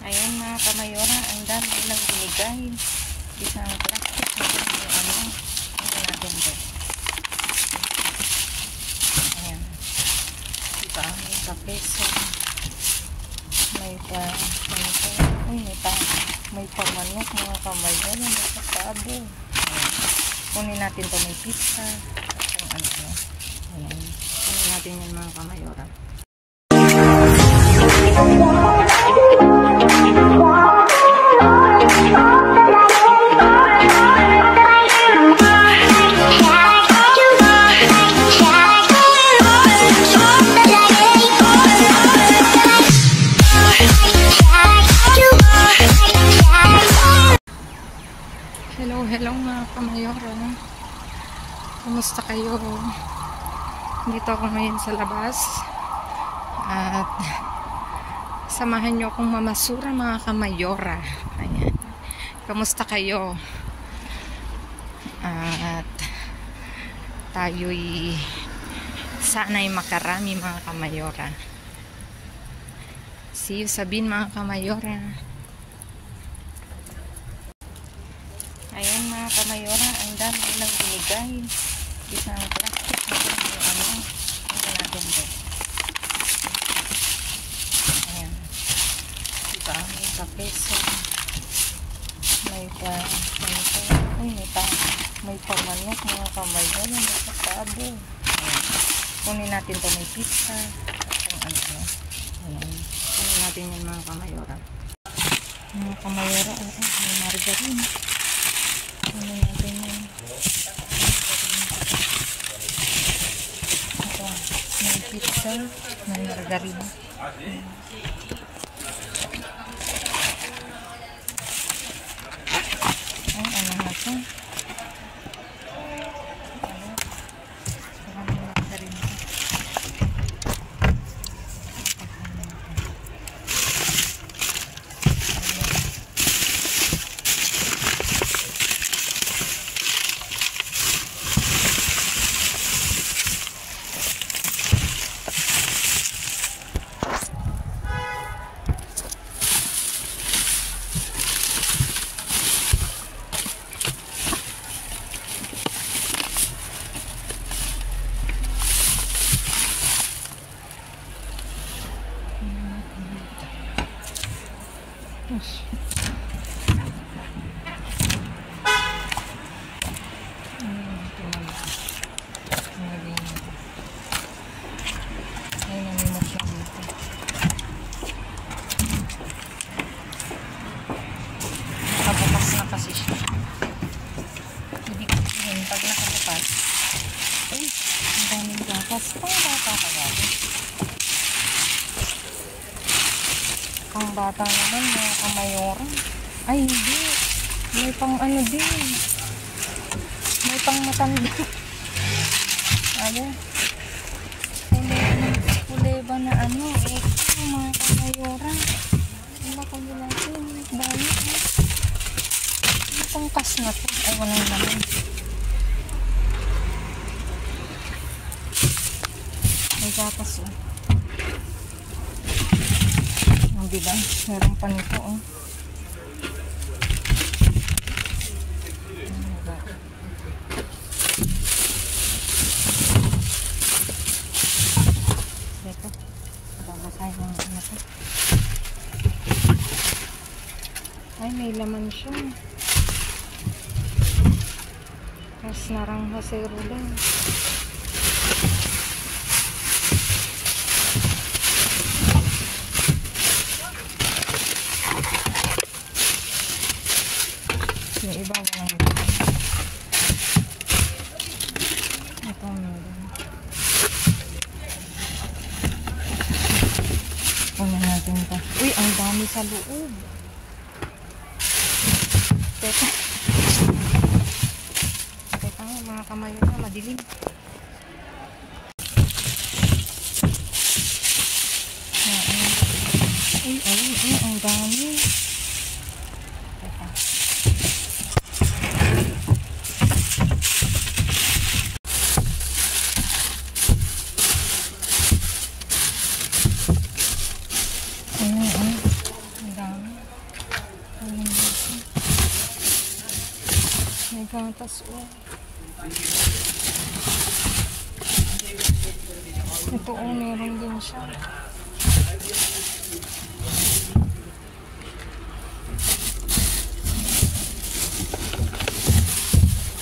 Ayan mga kamayora, ang dami nilang binigay. Isang plastic na yung natin ito. Ayan. Diba? May kapeso. May pamanok mga kamayora. May pasado. Kunin natin ito, may pizza. Ayan. Kunin natin yan mga kamayora. Hello mga kamayora. Kumusta kayo? Dito ako ngayon sa labas. At samahan nyo akong mamasura mga kamayora. Ayan. Kamusta kayo? At tayo'y sana'y makarami mga kamayora. See you Sabine mga kamayora. Ayan mga kamayora, ang dami nilang binigay. Isang plastic na yung natin ito. Ayan. Diba? May kapeso. May pamanok mga kamayora. May pasado. Kunin natin ito, may pizza. Ayan. Kunin natin yan mga kamayora. Mga kamayora, may margarine. Kunin natin yan. Ito, may pizza, may margarine. Ay, ano na ito? Maraming margarine. Nakabukas na kasi siya. Ibig sabihin, pag nakabukas, ay, ang daming gatas. Pang bata ka gawin. Ang bata naman, mga kamayora. Ay, hindi. May pang ano din. May pang matanda. Ano? Kuleba na ano. Ito, mga kamayora. Ano ba kung natin? Dami. Ano pang kas na to? Ay, walang naman. May gatas oh. Diba? Meron pa nito oh. Ito. Babasahin mo na ito. Ay, may laman siya. Mas narang hasero lang. Yung iba walang ito. Ito meron. Kunin natin ito. Uy, ang dami sa loob. Teka. Teka mga kamayora, madilim. Ay, ang dami. Teka. Ang dami. gatas oh. Ito oh, meron din siya.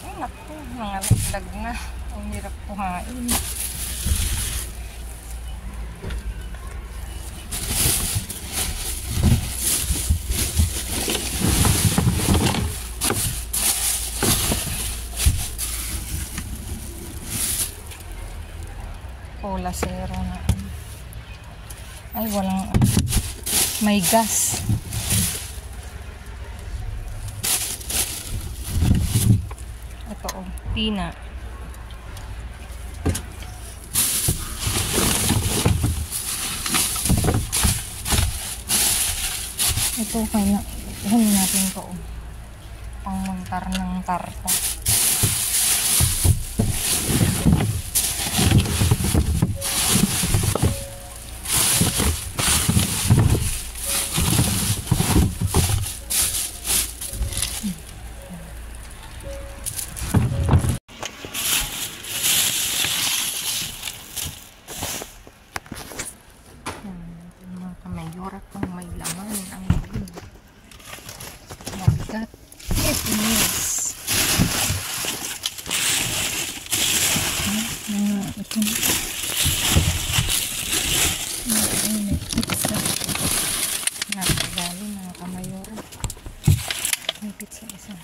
Ay naku, mga laglag na. Ang hirap kuhain. Cola zero na. Ay, walang may gas. Ito oh, tina. Ito kaya kunin natin to oh. Pangmuntar ng tarta. Mayora pang may laman ang laman. Mabigat. It is. Ito. May pizza. Nakagaling mga kamayora. May pizza isa.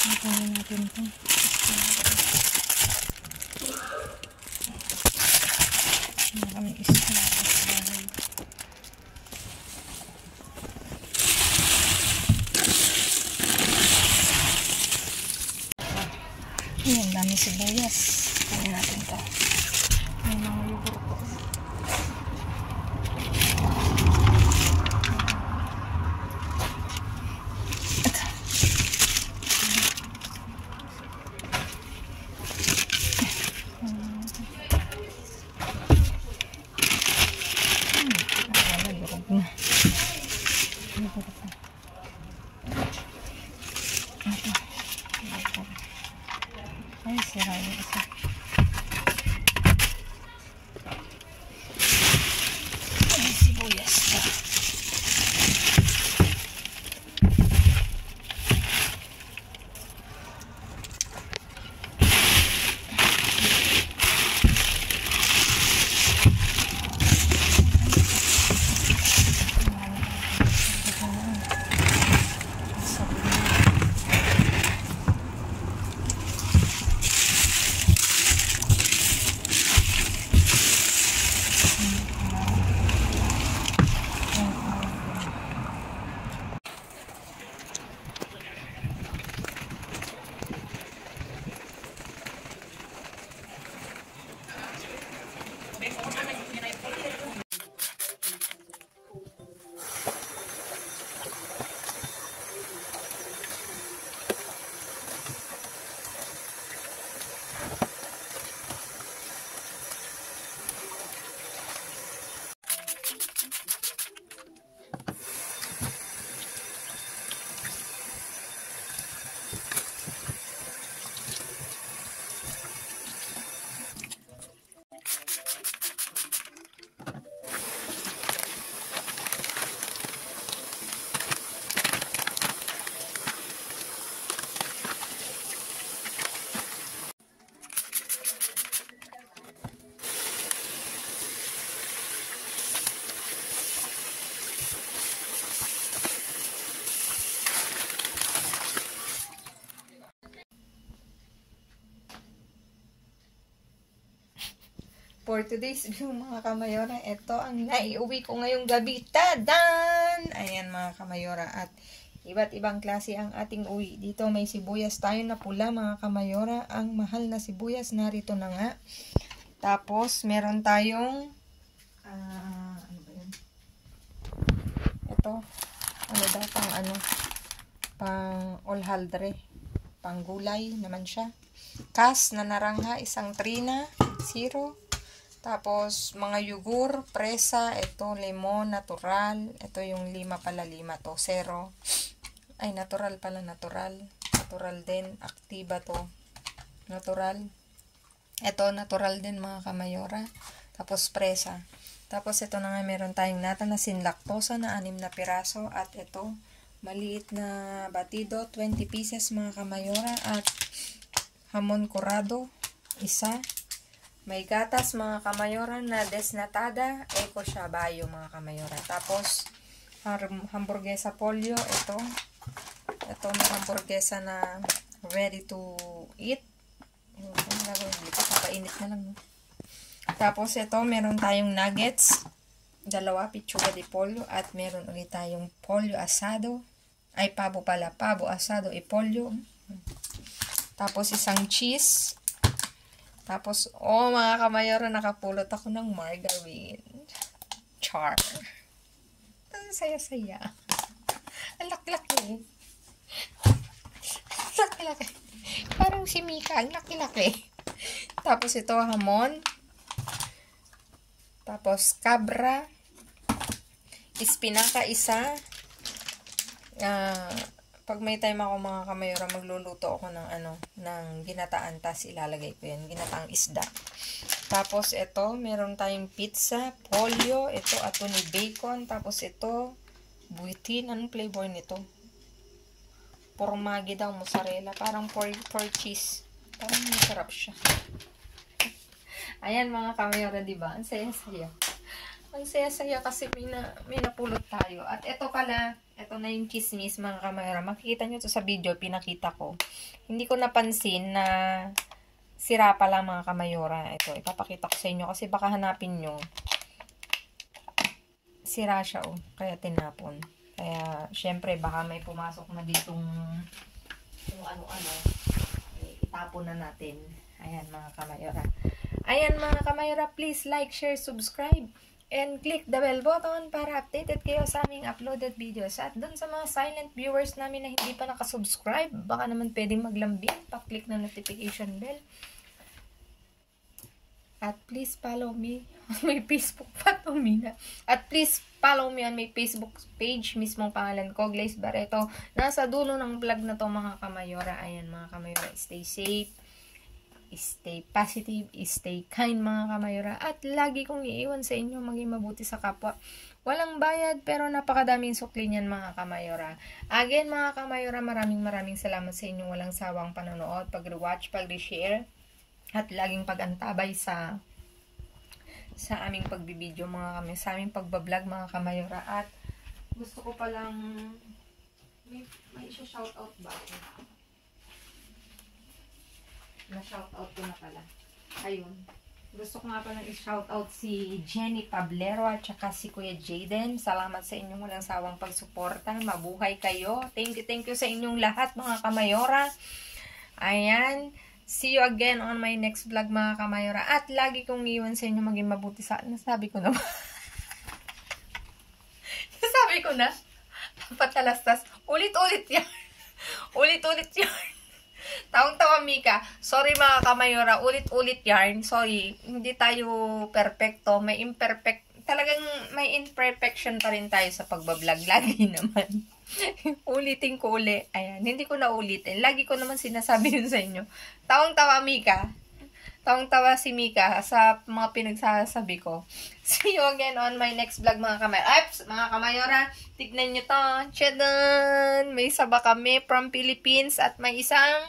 Nakain natin ito. Maraming isa. Ayan, dami sibuyas. Kain natin ito. May mga yogurt po. Ay, sira yung isa. Ay, sibuyas pa. For today's view mga kamayora, ito ang naiuwi ko ngayong gabi. Tadan! Ayan mga kamayora, at iba't ibang klase ang ating uwi. Dito may sibuyas tayo na pula mga kamayora. Ang mahal na sibuyas, narito na nga. Tapos meron tayong ano ba yun? Ito, ano daw pang olhaldre, pang gulay naman siya. Kas na narangha, isang trina, zero. Tapos, mga yugur, presa, ito, lemon, natural. Ito yung 5 pala, 5 to, 0. Ay, natural pala, natural. Natural din, aktiba to. Natural. Ito, natural din mga kamayora. Tapos, presa. Tapos, ito na nga, meron tayong nata na sinlactosa na 6 na piraso. At ito, maliit na batido, 20 pieces mga kamayora. At hamon kurado, 1. May gatas mga kamayora na desnatada, eco shabayo mga kamayora. Tapos, hamburguesa polio, ito. Ito na hamburguesa na ready to eat. Hindi ko, papainit na lang. Tapos ito, meron tayong nuggets. 2, pichuga de pollo. At meron ulit tayong pollo asado. Ay, pabo pala. Pabo asado e pollo. Tapos isang cheese. Tapos, mga kamayora, nakapulot ako ng margarine. Char. Ang saya-saya. Ang laki-laki. Laki-laki. Parang si Mika, ang laki-laki. Tapos ito, hamon. Tapos, cabra. Espinaka, 1. Pag may time ako mga kamayora, magluluto ako ng ng ginataan, tas ilalagay ko yan. Ginataang isda. Tapos, ito, meron tayong pizza, pollo. Ito, atuni bacon. Tapos, ito, buitin. Anong flavor nito? Pormagi daw, mozzarella. Parang pork cheese. Parang masarap siya. Ayan mga kamayora, diba? Ang saya-saya. Ang saya-saya kasi may napulot tayo. At ito pala, ito na yung chismis mga kamayora. Makikita nyo to sa video, pinakita ko. Hindi ko napansin na sira pala mga kamayora. Ito, ipapakita ko sa inyo kasi baka hanapin nyo. Sira siya, kaya tinapon. Kaya, syempre, baka may pumasok na ditong kung ano-ano. Itapon na natin. Ayan, mga kamayora. Ayan, mga kamayora, please like, share, subscribe, and click the bell button para updated kayo sa aming uploaded videos. At dun sa mga silent viewers namin na hindi pa nakasubscribe, baka naman pwedeng maglambing, pa-click na notification bell. At please follow me on my Facebook Patumina. At please follow me on my Facebook page. Mismong pangalan ko, Glaze Barreto. Nasa dulo ng vlog na to mga kamayora. Ayan mga kamayora, stay safe, stay positive, stay kind mga kamayora. At lagi kong iiwan sa inyo maging mabuti sa kapwa. Walang bayad pero napakadaming sukli niyan mga kamayora. Again mga kamayora, maraming salamat sa inyong walang sawang panonood, pag-rewatch, pag-reshare. At laging pag-antabay sa aming pagbibideo mga kami, sa aming pagbablog mga kamayora. At gusto ko palang may shoutout ba ako? Na-shoutout ko na pala. Ayun. Gusto ko nga palang i-shoutout si Jenny Pablero at saka si Kuya Jaden. Salamat sa inyong walang sawang pagsuporta. Mabuhay kayo. Thank you sa inyong lahat mga kamayora. Ayan. See you again on my next vlog mga kamayora. At lagi kong iwan sa inyo maging mabuti sa... Nasabi ko na ba? Nasabi ko na? Patalastas. Ulit-ulit yan. Ulit-ulit yan. Tawang-tawa Mika. Sorry mga kamayora. Ulit-ulit yarn. Sorry. Hindi tayo perfecto. May imperfect. Talagang may imperfection pa rin tayo sa pagbablog. Lagi naman. Ulitin ko uli. Ayan, hindi ko na ulitin. Lagi ko naman sinasabi yun sa inyo. Tawang-tawa Mika. Tawang-tawa si Mika sa mga pinagsasabi ko. See you again on my next vlog mga kamayora. Mga kamayora, tignan nyo to. Tchadan! May saba kami from Philippines at may isang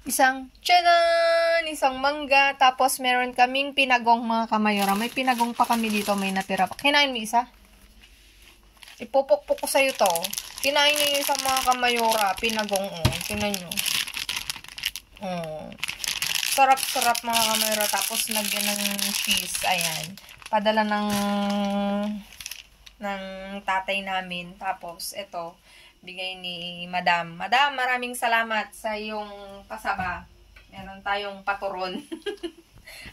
tchadan! Isang mangga. Tapos meron kaming pinagong mga kamayora. May pinagong pa kami dito. May natira pa. Kinain mo isa? Ipupukpuk ko sa'yo to. Kinain niyo yung sa mga kamayora. Pinagong, Kinain nyo. Sarap-sarap mga kamayora. Tapos lagyan ng cheese. Ayan. Padala ng tatay namin. Tapos, ito. Bigay ni Madam. Madam, maraming salamat sa iyong pasaba. Meron tayong paturon.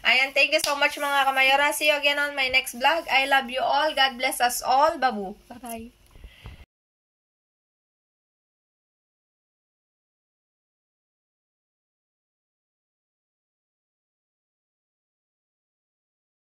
Ayan, thank you so much mga kamayora. See you again on my next vlog. I love you all. God bless us all. Babu. Bye-bye.